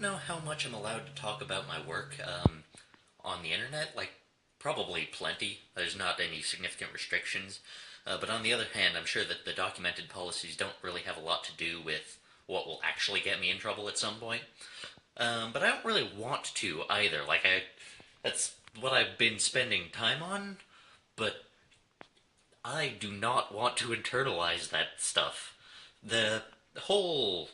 know how much I'm allowed to talk about my work on the internet. Like, probably plenty. There's not any significant restrictions. But on the other hand, I'm sure that the documented policies don't really have a lot to do with what will actually get me in trouble at some point. But I don't really want to either. That's what I've been spending time on, but I do not want to internalize that stuff. The whole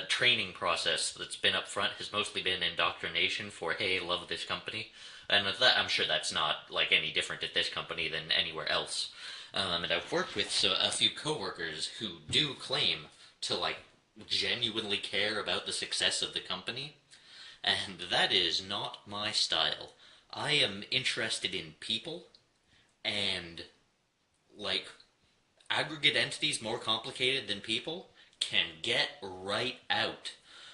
training process that's been up front has mostly been indoctrination for, hey, love this company. And I'm sure that's not like any different at this company than anywhere else. And I've worked with a few coworkers who do claim to genuinely care about the success of the company, and that is not my style. I am interested in people, and like aggregate entities more complicated than people can get right out.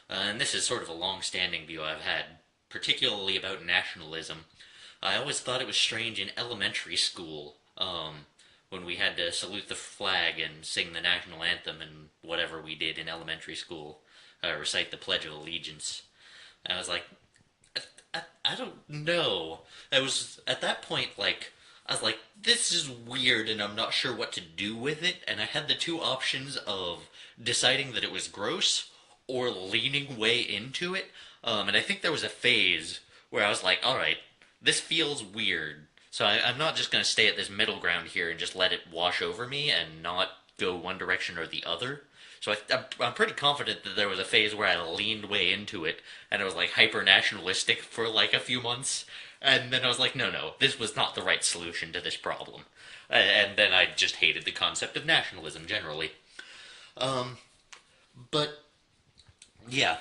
And this is sort of a long-standing view I've had, particularly about nationalism. I always thought it was strange in elementary school, when we had to salute the flag and sing the national anthem and whatever we did in elementary school, recite the Pledge of Allegiance. And I was like, I don't know. I was, at that point, I was like, this is weird and I'm not sure what to do with it. And I had the two options of deciding that it was gross or leaning way into it. And I think there was a phase where I was like, alright, this feels weird. So I'm not just going to stay at this middle ground here and just let it wash over me and not go one direction or the other. So I'm pretty confident that there was a phase where I leaned way into it, and it was like hyper-nationalistic for like a few months, and then I was like, no, this was not the right solution to this problem. And then I just hated the concept of nationalism generally. But, yeah,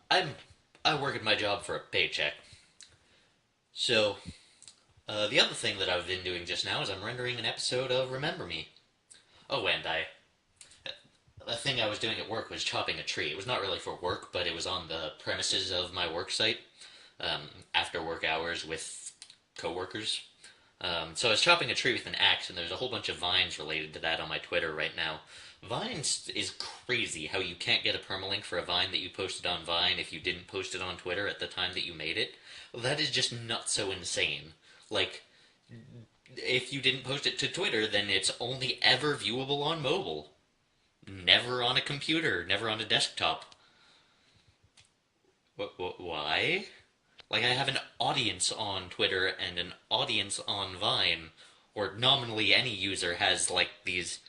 I work at my job for a paycheck. So, the other thing that I've been doing just now is I'm rendering an episode of Remember Me. Oh, and the thing I was doing at work was chopping a tree. It was not really for work, but it was on the premises of my work site, after work hours with coworkers. So I was chopping a tree with an axe, and there's a whole bunch of vines related to that on my Twitter right now. Vines is crazy how you can't get a permalink for a vine that you posted on Vine if you didn't post it on Twitter at the time that you made it. That is just not so insane. Like, if you didn't post it to Twitter, then it's only ever viewable on mobile. Never on a computer, never on a desktop. Why? Like, I have an audience on Twitter and an audience on Vine, or nominally any user has, these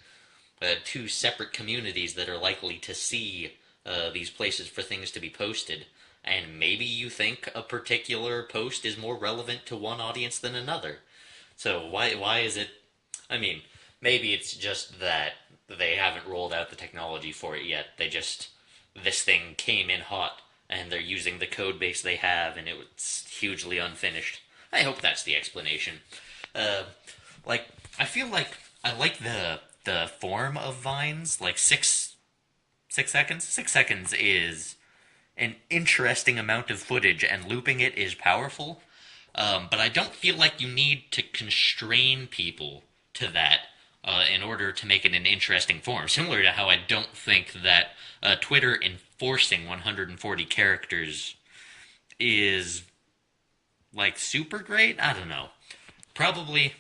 two separate communities that are likely to see these places for things to be posted. And maybe you think a particular post is more relevant to one audience than another. So why is it... I mean, maybe it's just that they haven't rolled out the technology for it yet. This thing came in hot, and they're using the code base they have, and it's hugely unfinished. I hope that's the explanation. I feel like I like the form of Vines, 6 seconds? 6 seconds is an interesting amount of footage, and looping it is powerful. But I don't feel like you need to constrain people to that in order to make it an interesting form. Similar to how I don't think that Twitter enforcing 140 characters is, super great? I don't know. Probably,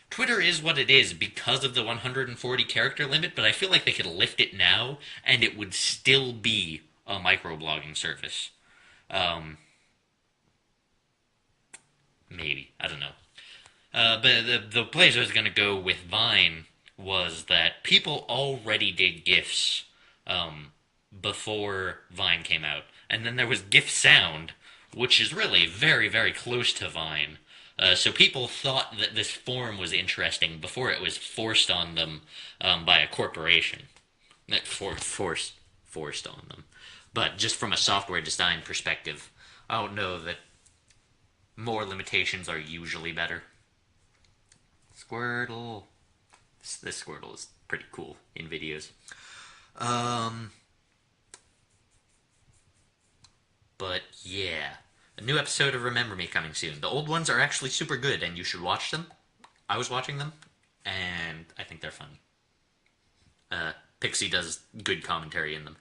Twitter is what it is because of the 140 character limit, but I feel like they could lift it now, and it would still be a microblogging service. Maybe. I don't know. But the place I was going to go with Vine was that people already did GIFs before Vine came out. And then there was GIF sound, which is really very, very close to Vine. So people thought that this form was interesting before it was forced on them by a corporation. Not forced on them. But just from a software design perspective, I don't know that more limitations are usually better. Squirtle. This Squirtle is pretty cool in videos. But yeah. A new episode of Remember Me coming soon. The old ones are actually super good, and you should watch them. I was watching them, and I think they're funny. Pixie does good commentary in them.